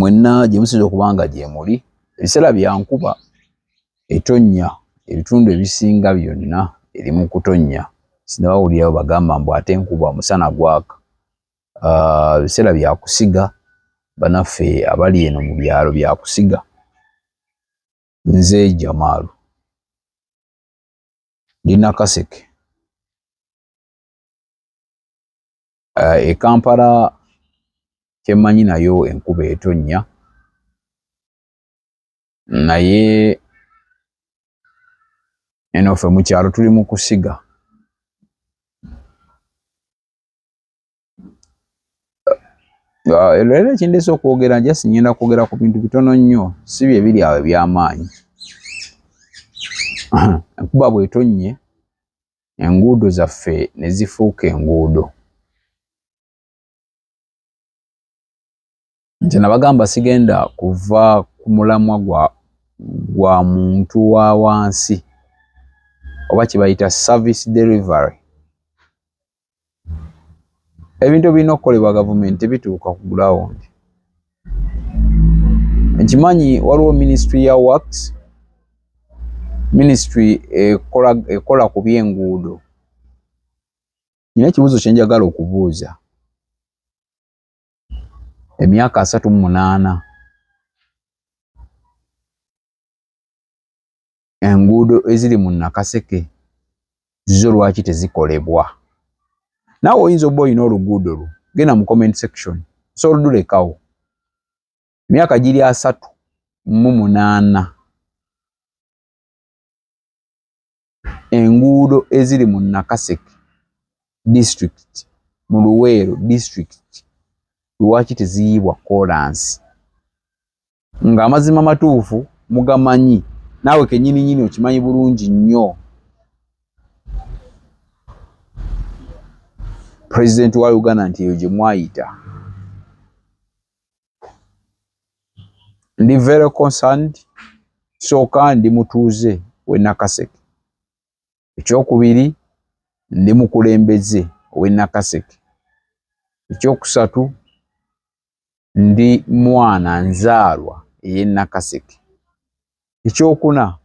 mwenna gye musinza okubanga gye muli ebiseera bya nkuba etonnya ebitundu ebisinga byonna eri mu kutonnya singa bawulirawo bagamba mbu ate enkuba omusana gwaka ebiseera bya kusiga banaffe abali eno mu byalo bya kusiga. Nze Jamaalu ndi Nakaseke e Kampala kyemmanyi nayo enkuba etonnya naye eno ffe mu kyalo tuli mu kusiga. Leero ekindeese okwogera njasi ngenda kwogera ku bintu bitono nnyo si bye biri awo eby'amaanyi. Enkuba bw'etonnye enguudo zaffe ne zifuuka enguudo. Nze nabagamba sigenda kuva ku mulamwa gwa muntu wa wansi oba kye bayita service delivery. Ebintu ebirina okukolebwa gavumenti tebituuka ku ground. Nkimanyi waliwo ministry ya works, ministry ekola ku by'enguudo. Nina ekibuuzo kye njagala okubuuza. Emyaka 38 enguudo eziri mu Nakaseke zo lwaki tezikolebwa? Naawe oyinza obba olina oluguudo lwo, genda mu comment section osobola odulekawo. Emyaka giri 38 enguudo eziri mu Nakaseke district, mu Luweero district, lwaki teziyiibwa kolansi? Nga amazima matuufu mugamanyi, naawe kennyini okimanyi bulungi nnyo. President wa Uganda nti eyo gye mwayita. Ndi very concerned, sooka ndi mutuuze w'e Nakaseke. Ekyokubiri ndi mukulembeze w'e Nakaseke. Ekyokusatu ndi mwana nzaalwa ey'e Nakaseke. Ekyokuna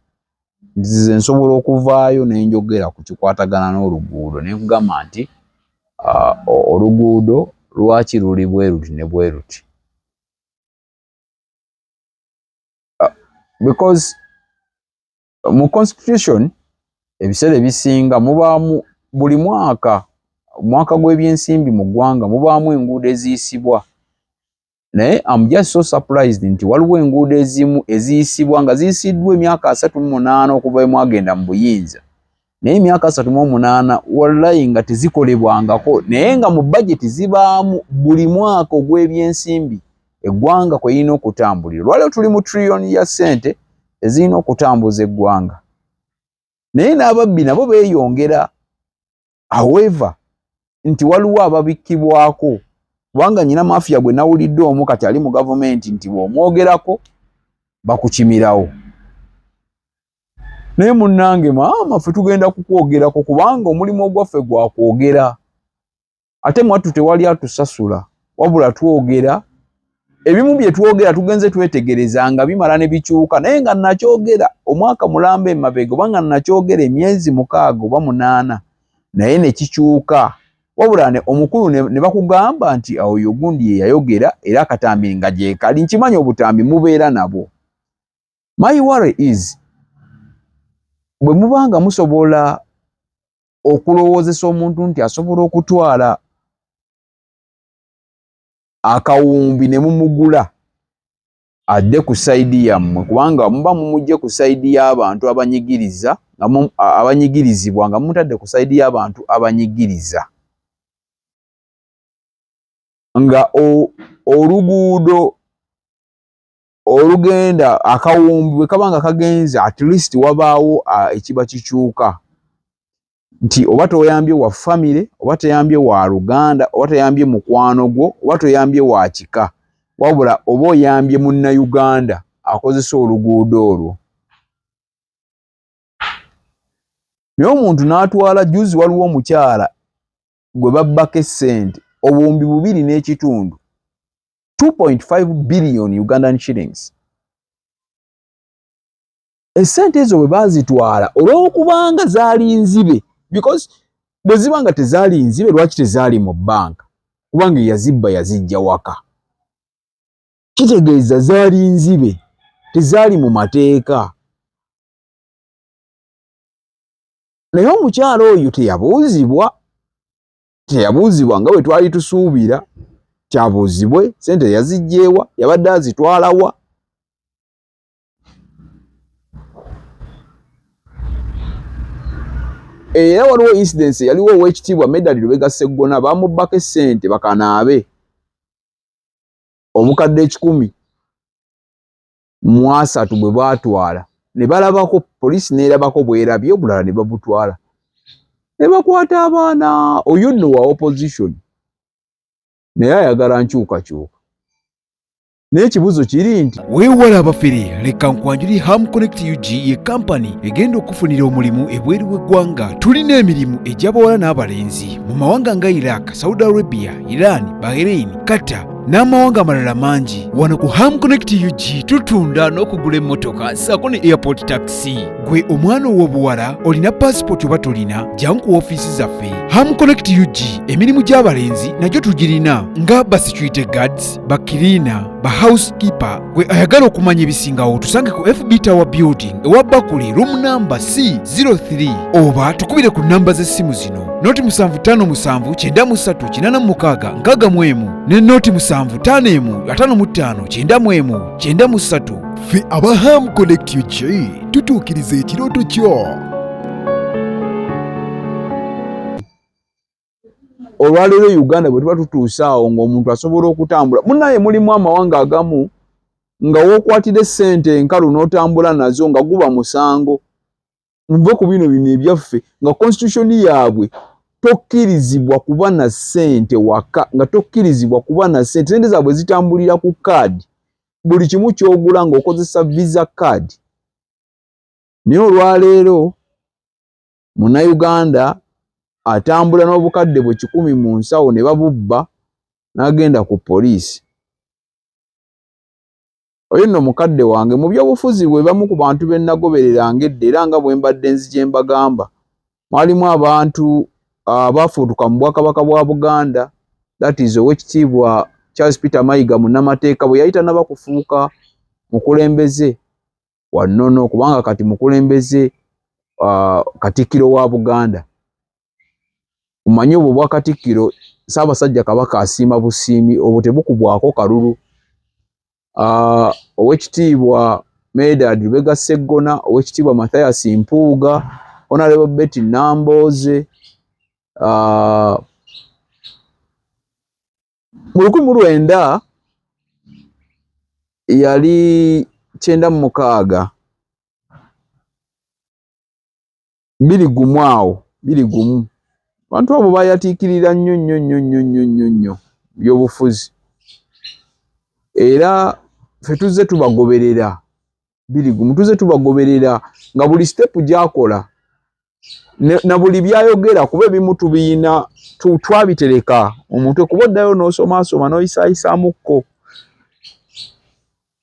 nzize nsobola okuvaayo ne njogera ku kikwatagana n'oluguudo ne nkugamba nti oluguudo lwaki luli bwe ruti ne bwe ruti. Because mu constitution ebiseera ebisinga mubaamu buli mwaka gw'ebyensimbi mu ggwanga mubaamu enguudo eziyisibwa. Naye I'm just so surprised nti waliwo enguudo ezimu eziyisibwa nga ziyisiddwa emyaka 38 okuva bwe mwagenda mu buyinza. Naye emyaka 38 wallahi nga tezikolebwangako, naye nga mu budget zibaamu buli mwaka ogw'ebyensimbi eggwanga kwe lirina okutambulira. Lwaliwo tuli mu trillion ya ssente ezirina okutambuza eggwanga. Naye n'ababbi nabo beeyongera. However, nti waliwo ababikkibwako. Kubanga nyina mafia gwe nawulidde omu kati ali mu gavumenti nti bw'omwogerako bakukimirawo. Naye munnange maama ffe tugenda kukwogerako kubanga omulimu ogwaffe gwa kwogera. Ate mwattu tewali atusasula wabula twogera. Ebimu bye twogera tugenze twetegereza nga bimala ne bikyuka, naye nga nakyogera omwaka mulamba emabega oba nga nakyogera emyezi 6 oba 8 naye ne kikyuka. Wabula omukulu ne bakugamba nti oyo gundi ye yayogera era akatambi nga gye kali. Nkimanyi obutambi mubeera nabo. My worry is bwe mubanga musobola okulowoozesa omuntu nti asobola okutwala akawumbi ne mumugula adde ku sayidi yammwe, kubanga muba mumugye ku sayidi y'abantu abanyigiriza, abanyigirizibwa nga mutadde ku sayidi y'abantu abanyigiriza. Nga oluguudo olugenda akawumbi bwe kabanga kagenze at least wabaawo ekiba kikyuka. Nti oba toyambye wa family, oba toyambye wa Luganda, oba toyambye mukwano gwo, oba toyambye wa kika. Wabula oba oyambye munna-Uganda akozesa oluguudo olwo. Naye omuntu n'atwala juzi waliwo omukyala gwe babbako essente obuwumbi 2.5 2.5 billion Ugandan shillings. Esente ezo bwe bazitwala olw'okubanga zaali nzibe, because bwe zibanga tezaali nzibe lwaki tezaali mu bbanka? Kubanga yazibba yazijja waka. Kitegeeza zaali nzibe, tezaali mu mateeka. Naye omukyala oyo teyabuuzibwa nga bwe twali tusuubira. Kyabuuzibwe sente yazijjeewa, yabadde azitwalawa. Era waliwo incidence yaliwo Oweekitiibwa Medard Lubega Sseggona bamubbako essente bakanaabe obukadde 130 bwe baatwala ne balabako, poliisi n'erabako bwerabye, obulala ne babutwala ne bakwata abaana. Oyo nno wa opposition naye ayagala nkyukakyuka. Naye ekibuzo kiri nti weewala abafere, leka nkwanjuli Ham Connect UG ye kampani egenda okufunira omulimu ebweru w'eggwanga. Tulina emirimu egy'abawala n'abalenzi mu mawanga nga Iraq, Saudi Arabia, Iran, Bahrain, Qatar n'amawanga amalala mangi. Wano ku Ham Connect UG tutunda n'okugula emmotoka ssaako ne airport taxi. Gwe omwana ow'obuwala olina passport oba tolina, jangu ku ofiisi zaffe. Ham Connect UG emirimu gy'abalenzi nagyo tugirina nga ba security guards, ba cleaner, ba housekeeper. Gwe ayagala okumanya ebisingawo tusange ku FB Tower Building ewa Bakule room number C03 oba tukubire ku namba z'essimu zino: noti 75573936 ne noti 7551559193. Ffe aba Ham Connect UG tutuukiriza ekirooto kyo. olwaleero Uganda bwe tuba tutuuse awo ng'omuntu asobola okutambula. Munnaye mulimu amawanga agamu nga wookwatira essente enkalu n'otambula nazo nga guba musango. Muve ku bino ebyaffe nga constitution yaabwe tokkirizibwa kuba na ssente waka, nga tokkirizibwa kuba na ssente. Ssente zaabwe zitambulira ku kaadi. Buli kimu ky'ogula ng'okozesa visa card. Naye olwaleero Munnayuganda atambula n'obukadde bwe 10 mu nsawo ne babubba n'agenda ku poliisi. Oyo nno mukadde wange mu byobufuzi bwe bamu ku bantu be nagobereranga edda era nga bwe mbadde nzije mbagamba, mwalimu abantu abaafuutuka mu Bwakabaka bwa Buganda, that is Oweekitiibwa Charles Peter Mayiga munnamateeka bwe yayita naba kufuuka mukulembeze wa nnono, kubanga kati mukulembeze Katikkiro wa Buganda. Omanyi obwo bwa Katikkiro Ssaabasajja Kabaka asiima busiimi, obwo tebukubwako kalulu. Oweekitiibwa Medard Lubega Sseggona, Oweekitiibwa Mathias Mpuuga, Honorable Betty Nambooze, mu 1900 yali 96 21 awo 21 abantu abo bayatiikirira nnyo byobufuzi, era ffe tuzze tubagoberera 21 tuzze tubagoberera nga buli step gy'akola na buli byayogera, kuba ebimu tubiyina twabitereka omutwe kuba oddayo n'osomaasoma n'oyisaayisaamuko.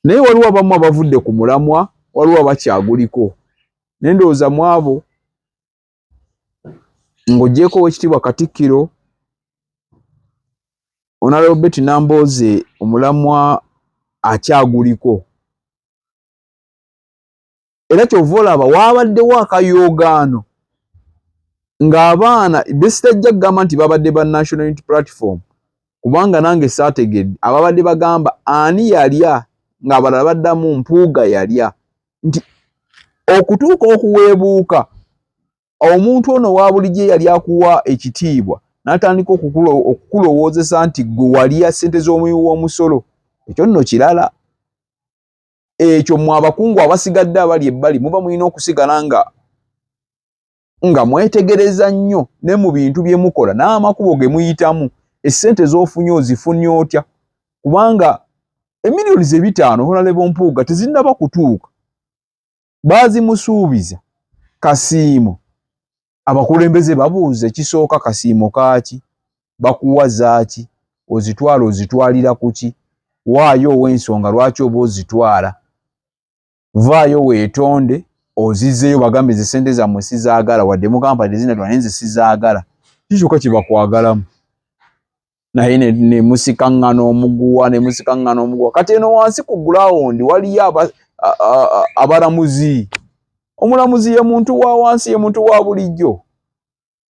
Naye waliwo abamu abavudde ku mulamwa, waliwo abakyaguliko. Naye ndowooza mu abo ng'oggyeko Oweekitiibwa Katikkiro, Honorable Betty Nambooze omulamwa akyaguliko. Era kyova olaba waabaddewo akayoogaano ng'abaana besitajja kugamba nti babadde ba National Unity Platform, kubanga nange saategedde ababadde bagamba ani yalya ng'abalala baddamu Mpuuga yalya, nti okutuuka okuweebuuka omuntu ono wa bulijjo yali akuwa ekitiibwa n'atandika okukulowoozesa nti gwe walya ssente z'omuwi w'omusolo. Ekyo nno kirala. Ekyo mwe abakungu abasigadde abali ebbali muba mulina okusigala nga mwetegereza nnyo ne mu bintu bye mukola n'amakubo ge muyitamu, essente z'ofunye ozifunye otya, kubanga emiliyoni 5 Honorable Mpuuga tezinnaba kutuuka. Baazimusuubiza kasiimo. Abakulembeze babuuza ekisooka kasiimo kaaki, bakuwa zaaki, ozitwalira ku ki? waayo ow'ensonga lwaki oba ozitwala, vaayo weetonde ozizzeeyo bagambe ze ssente zammwe sizaagala wadde mugamba tezinatwala naye nze sizaagala, kikyokka kye bakwagalamu. Naye ne musikaŋŋana omuguwa kati eno wansi ku gulawundi waliyo abalamuzi. Omulamuzi ye muntu wa wansi, ye muntu wa bulijjo,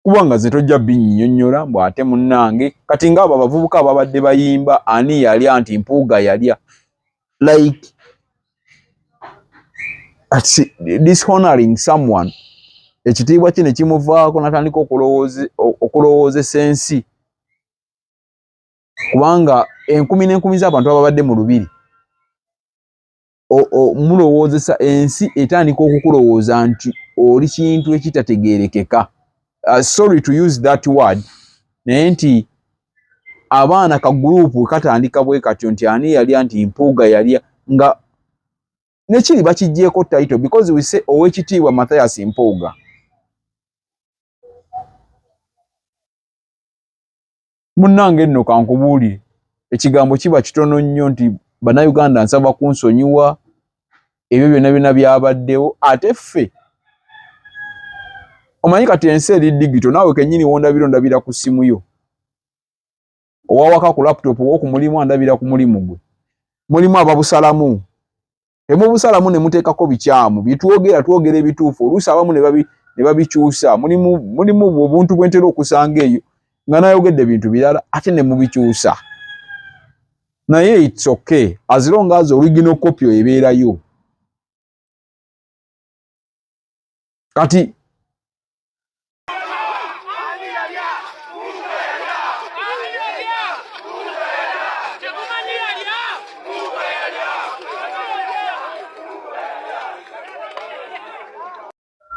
kubanga ze tojja binnyonnyola mbw ate munnange kati ng'abo abavubuka ababadde bayimba ani yalya nti mpuuga yalya, like dishonoring someone, ekitiibwa kye ne kimuvaako n'atandika okulowoozesa ensi, kubanga enkumi n'enkumi z'abantu ababadde mu lubiri mulowoozesa ensi etandika okukulowooza nti oli kintu ekitategeerekeka. Sorry to use that word, naye nti abaana ka gurupu katandika bwe katyo nti ani yalya nti mpuuga yalya, nga nekiri bakijjeeko title because we say Oweekitiibwa Mathias Mpuuga. Munnange nno kankubuulire, ekigambo kiba kitono nnyo nti bannayuganda nsaba kunsonyiwa ebyo byonna byabaddewo, ate ffe omanyi kati ensi eri digito, naawe kennyini wondabira ku ssimu yo, owawaka ku laptop oku mulimu andabira ku mulimu gwe, mulimu ababusalamu, temubusalamu ne muteekako bikyamu twogera ebituufu, oluusi abamu ne babikyusa, mulimu obuntu bwe ntera okusanga eyo nga nayogedde bintu birala ate ne mubikyusa, naye it's okay as long as original copy ebeerayo. Kati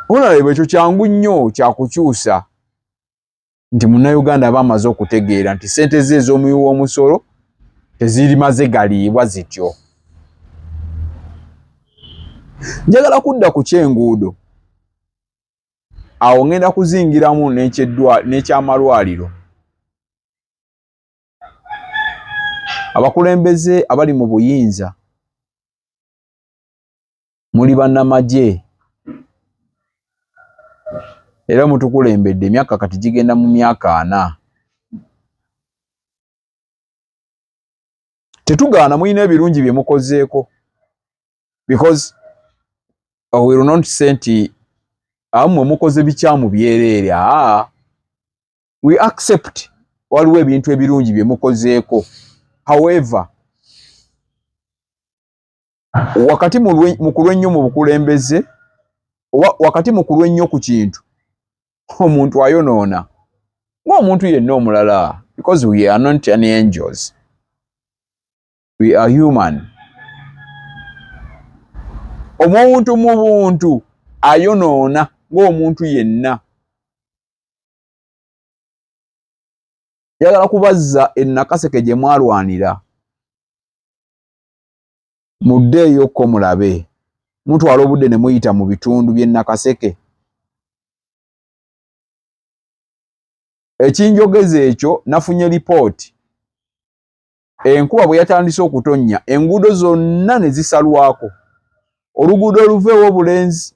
olaba ekyo kyangu nnyo kyakukyusa nti munnayuganda bamaze okutegeera nti ssente ze ez'omuwi w'omusolo tezirimaze galiibwa zityo. Njagala kudda ku kyenguudo, awo ngenda kuzingiramu n'ekyamalwaliro. Abakulembeze abali mu buyinza muli bannamagye era mutukulembedde emyaka kati gigenda mu myaka 4. Tetugaana mulina ebirungi bye mukozeeko, because we will not say nti amwe mukoze bikyamu byereere. We accept waliwo ebintu ebirungi bye mukozeeko. However, wakati mu kulwa ennyo mu bukulembeze, wakati mu kulwa ennyo ku kintu, omuntu ayonoona ng'omuntu yenna omulala, because we are not any angels, we are human. Omuntu mu buntu ayonoona ng'omuntu yenna. Njagala kubazza Nakaseke gye mwalwanira, muddeeyokko mulabe, mutwala obudde ne muyita mu bitundu by'e Nakaseke. Ekinjogeza ekyo nafunye lipooti, enkuba bwe yatandise okutonnya enguudo zonna ne zisalwako. Oluguudo oluveewo Obulenzi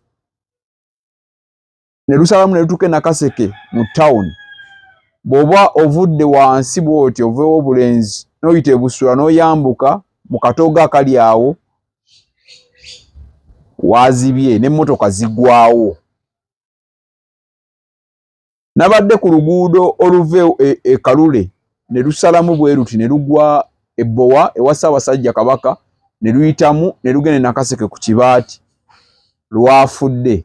ne lusalamu ne lutuuka e Nakaseke mu town. Bw'oba ovudde wansi bw'oti oveewo Obulenzi n'oyita e Busula n'oyambuka mu katoogo akali awo, waazibye n'emmotoka ziggwawo. Nabadde ku luguudo oluveewo e Kalule ne lusalamu bwe luti ne lugwa e Bbowa ewa Ssaabasajja Kabaka ne luyitamu ne lugenda e Nakaseke ku Kibaati, lwafudde.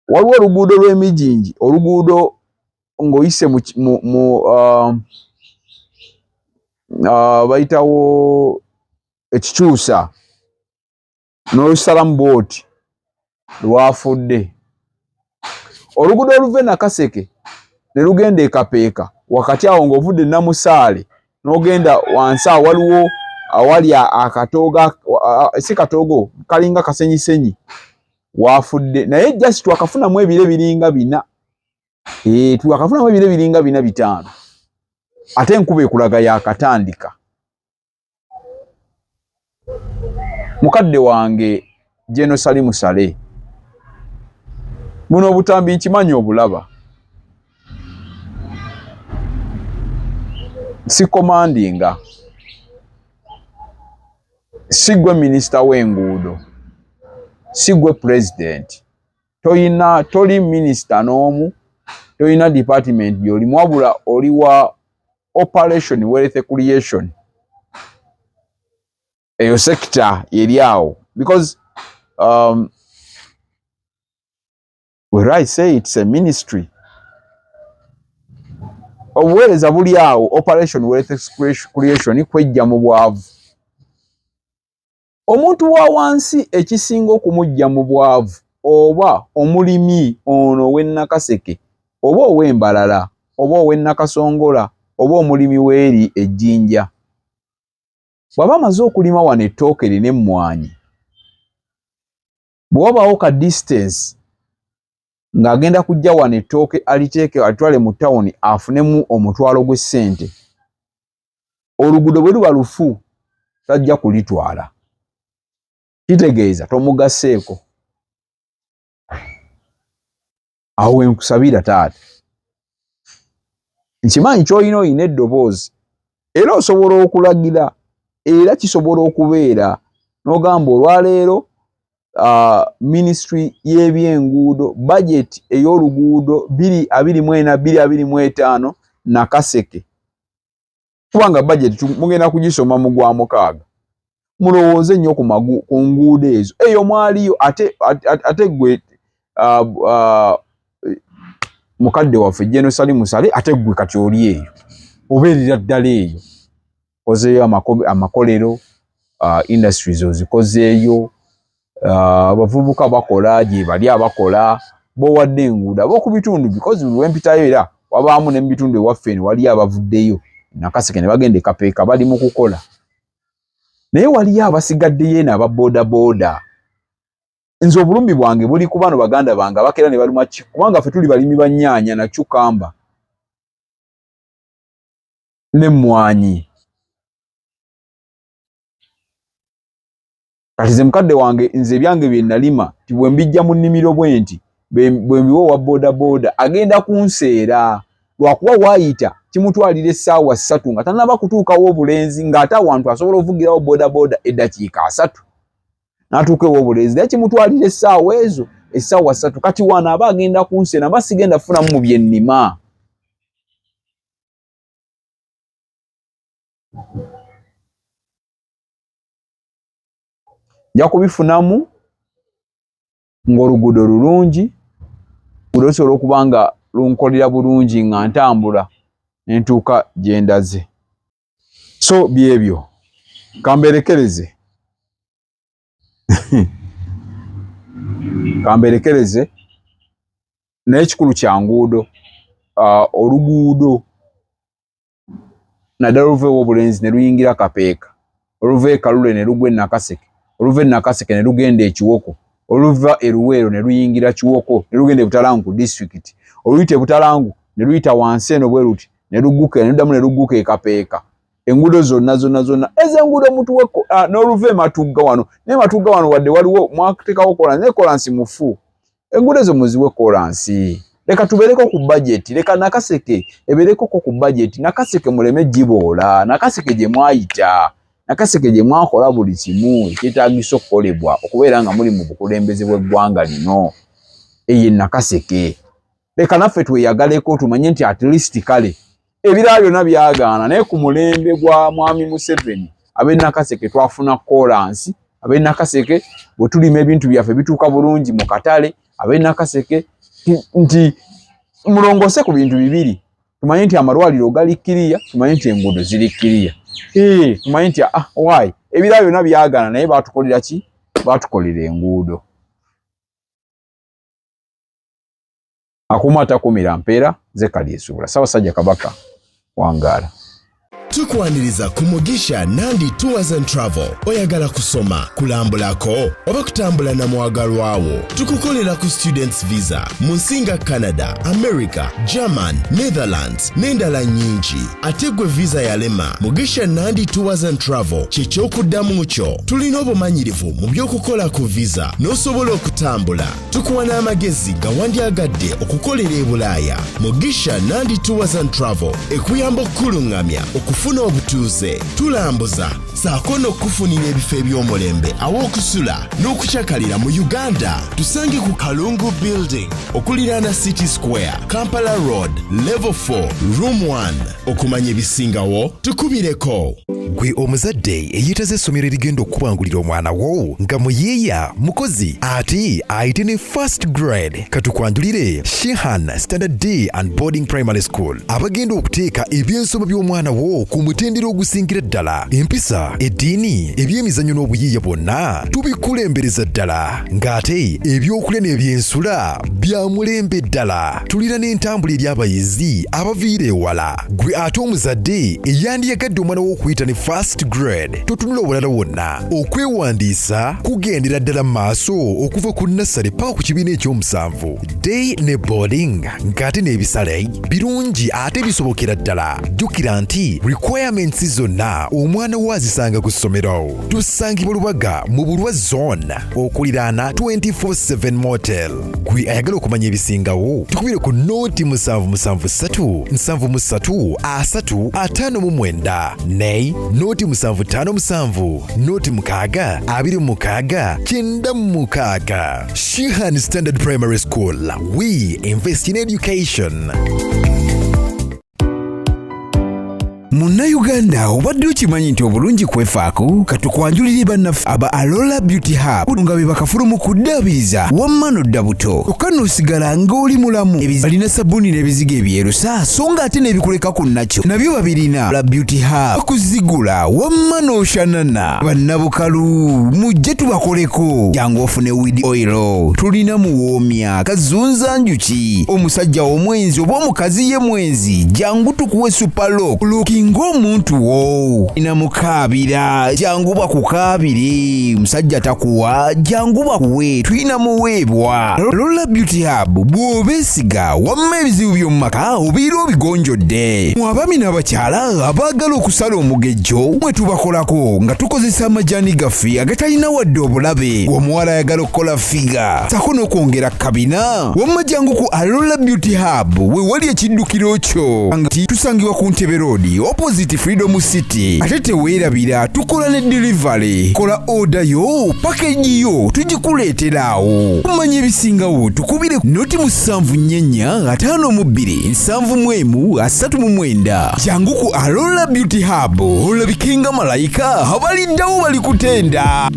Waliwo oluguudo lw'Emijinji, oluguudo ng'oyise bayitawo Ekikyusa n'olusalamu bw'oti, lwafudde. Oluguudo oluva e Nakaseke ne lugenda e Kapeeka, wakati awo ng'ovudde e Namusaale n'ogenda wansi awaliwo awali akatoogo, si katoogo, kalinga kasenyisenyi, waafudde. Naye just twakafunamu ebiro ebiringa 4. Twakafunamu ebiro ebiringa 4 5, ate enkuba ekulaga yaakatandika. mukadde wange General Salimu Sale buno obutambi nkimanyi obulaba si commandinga sigwe minister w'enguudo sigwe president toli minister n'omu toyina department byoli mwabula oli wa operation wealth creation eyo sector yeri awo because where I say it's a ministry obuweereza buli awo operation wealth creation kwejja mu bwavu omuntu wa wansi ekisinga okumujja mu bwavu oba omulimi ono w'Ennakaseke oba ow'Embalala oba ow'Ennakasongola oba omulimi w'eri ejjinja bw'aba amaze okulima wano ettooke lino emmwanyi bwe wabaawo ka distance ng'agenda kujja wano ettooke aliteeke alitwale mu tawuni afunemu omutwalo gw'essente oluguudo bwe luba lufu tajja kulitwala kitegeeza tomugaseeko awo wenkusabira taata nkimanyi ky'olina olina eddoboozi era osobola okulagira era kisobola okubeera n'ogamba olwaleero ministry y'ebyenguudo budget ey'oluguudo 2024-2025 Nakaseke kubanga budget mugenda kugisoma mu Gwamukaaga mulowooze nnyo ku nguudo ezo eyo mwaliyo ate gwe mukadde waffe General Salimu Sale ate gwe kati oli eyo obeerera ddala eyo kozeeyo amakolero industries ozikozeeyo abavubuka bakola gye bali abakola bowadde enguudo abo ku bitundu because wempitayo era wabaamu ne mu bitundu ewaffe eno wali abavuddeyo Nakaseke ne bagenda Kapeeka bali mu kukola naye waliyo abasigaddeyo eno ababooda nze obulumbi bwange buli ku bano baganda bange abakera ne baluma kubanga ffe tuli balimi bannyaanya na cucumber n'emmwanyi kati ze mukadde wange nze ebyange bye nalima ti bwe mbijja mu nnimiro bwe nti bwe mbiwa wa booda agenda kunseera lwakuba waayita kimutwalira essaawa 3 nga tannaba kutuukawo obulenzi ng'ate awantu asobola ovugirawo booda eddakiika 3 n'atuuka ew'obulenzi naye kimutwalira essaawa ezo essaawa 3 kati wano aba agenda kunseera mba sigenda kufunamu mu bye nnima nja kubifunamu ng'oluguudo lulungi lusobola okuba nga lunkolera bulungi nga ntambula nentuuka gye ndaze so byebyo kamberekereze naye ekikulu kya nguudo oluguudo naddala oluva ew'obulenzi ne luyingira Kapeeka oluva e Kalule ne lugwa e Nakaseke oluva e Nakaseke ne lugenda e Kiwoko oluva e Luweero ne luyingira Kiwoko ne lugenda e Butalangu ku district oluyita e Butalangu ne luyita wansi eno bwe luti ne lugguka ne luddamu ne lugguka e Kapeeka enguudo zonna ez'enguudo mutuweko n'oluva e Matugga wano naye Matugga wano wadde waliwo mwateekawo kolansi naye kolansi mufu enguudo ezo muziwe kolansi leka tubeereko ku budget leka Nakaseke ebeereko ku budget Nakaseke muleme giboola Nakaseke gye mwayita Nakaseke gye mwakola buli kimu ekyetaagisa okukolebwa okubeera nga muli mu bukulembeze bw'eggwanga lino eyo Nakaseke leka naffe tweyagaleko tumanye nti at least kale ebirala byonna byagaana naye ku mulembe gwa Mwami Museveni ab'e Nakaseke twafuna kolansi ab'e Nakaseke bwe tulima ebintu byaffe bituuka bulungi mu katale ab'e Nakaseke nti mulongose ku bintu bibiri tumanye nti amalwaliro gali kiriya tumanye nti enguudo ziri kiriya tumanye nti why ebirala byonna byagaana naye baatukolera ki baatukolera enguudo akuuma atakumira mpeera ze kalyesuula Ssaabasajja Kabaka wangaala tukwaniriza ku Mugisha Nandi Tours and Travel. Oyagala kusoma, kulambulako, oba kutambula na mwagalwawo. Tukukolera ku students visa. Munsinga Canada, America, German, Netherlands, n'endala nyingi. Ategwe visa yalema. Mugisha Nandi Tours and Travel. Kyekyokudamu kyo. Tulina obumanyirivu mu by'okukola ku visa. N'osobola okutambula. Tukuwa n'amagezi gawandyagadde okukolera e Bulaaya. Mugisha Nandi Tours and Travel. Ekuyamba okkulungamya okufuna obutuuze. Tulambuza saako n'okufunira ebifo eby'omulembe aw'okusula n'okukyakalira mu Uganda. Tusange ku Kalungu Building okuliraana City Square, Kampala Road, Level 4, Room 1. Okumanya ebisingawo tukubireko. Gwe omuzadde eyeetaze essomero erigenda okubangulira omwana wo nga muyeeya mukozi ate ayite ne first grade katukwanjulire Shehan Standard Day and Boarding Primary School abagenda okuteeka ebyensoma by'omwana wo ku mutendera ogusingira ddala. Empisa, eddiini, ebyemizannyo n'obuyiiya bwonna tubikulembereza ddala ng'ate ebyokulya n'ebyensula bya mulembe ddala. Tulina n'entambula eri abayizi abaviira ewala. Gwe ate omuzadde eyandiyagadde omwana wo okuyita ne first grade totunula obulala wonna. Okwewandiisa kugendera ddala maaso okuva ku nursery paka ku kibiina ekyomusanvu. Day ne boarding ng'ate n'ebisale birungi ate bisobokera ddala. Jjukira nti requirements zonna omwana wo azisanga ku ssomero. Tusangibwa Lubaga mu Bulwa Zone okuliraana 24/7 Motel. Gwe ayagala okumanya ebisingawo tukubire ku noti 773 73 359 ne noti 757 noti 6 26 96. Shehan Standard Primary School. We invest in education. Munnayuganda obadde okimanyi nti obulungi kwefaako katukwanjulire bannaffe aba Alola Beauty Hub nga be bakafulumu kuddaabiriza wamma n'odda buto kyokka n'osigala ng'oli mulamu. Balina sabbuuni n'ebizigo ebyerusa so nga ate n'ebikuleka ku nakyo nabyo babirina. Alola Beauty Hub bakuzigula wamma n'oshanana. Bannabukalu mujje tubakoleko jangu ofune weed oil. Tulina muwoomya kazunza njuki omusajja omwenzi oba omukazi ye mwenzi jangu tukuwe supalo ng'omuntu wo ina mukaabira jangu bakukaabire. Musajja takuwa jangu bakuwe tulina muweebwa. Alola Beauty Hub bw'obeesiga wamma ebizibu by'omu maka obiira obigonjodde. Mu abaami n'abakyala abaagala okusala omugejjo mwe tubakolako nga tukozesa amajaani gaffe agatalina wadde obulabe. Omuwala ayagala okukola figa sako n'okwongera kabina wamma jangu ku Alola Beauty Hub we wali ekiddukiro kyo nga tusangibwa ku Ntebe Road opposite Freedom City. Ate teweerabira tukola ne delivery. Kola order yo package yo tugikuleeterawo. Kumanya ebisingawo tukubire noti 7452731 jangu ku Alola Beauty Hub olabikenga malayika abaliddawo bali kutenda.